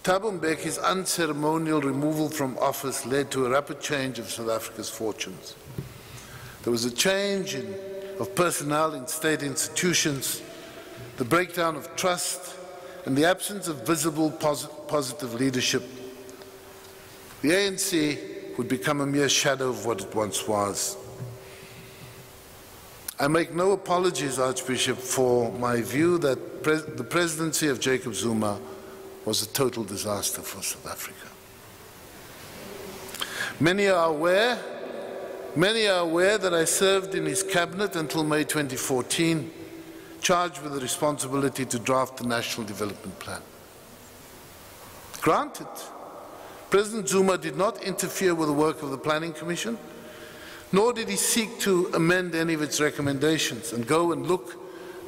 Thabo Mbeki's unceremonial removal from office led to a rapid change of South Africa's fortunes. There was a change of personnel in state institutions, the breakdown of trust, and the absence of visible positive leadership. The ANC would become a mere shadow of what it once was. I make no apologies, Archbishop, for my view that the presidency of Jacob Zuma was a total disaster for South Africa. Many are aware that I served in his cabinet until May 2014, charged with the responsibility to draft the National Development Plan. Granted, President Zuma did not interfere with the work of the Planning Commission, nor did he seek to amend any of its recommendations and go and look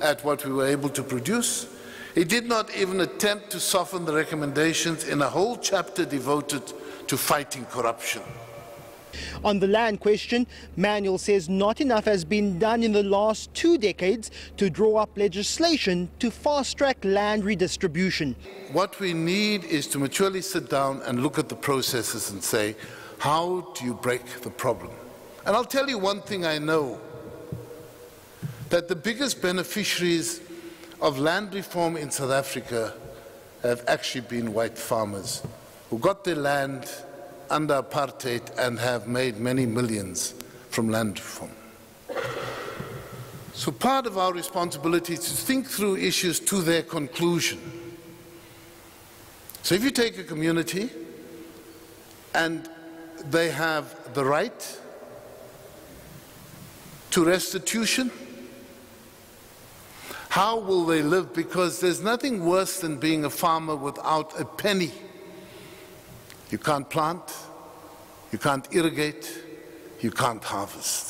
at what we were able to produce. He did not even attempt to soften the recommendations in a whole chapter devoted to fighting corruption. On the land question, Manuel says not enough has been done in the last 2 decades to draw up legislation to fast-track land redistribution. What we need is to maturely sit down and look at the processes and say, how do you break the problem? And I'll tell you one thing I know, that the biggest beneficiaries of land reform in South Africa have actually been white farmers who got their land under apartheid and have made many millions from land reform. So part of our responsibility is to think through issues to their conclusion. So if you take a community and they have the right to restitution, how will they live? Because there's nothing worse than being a farmer without a penny. You can't plant, you can't irrigate, you can't harvest.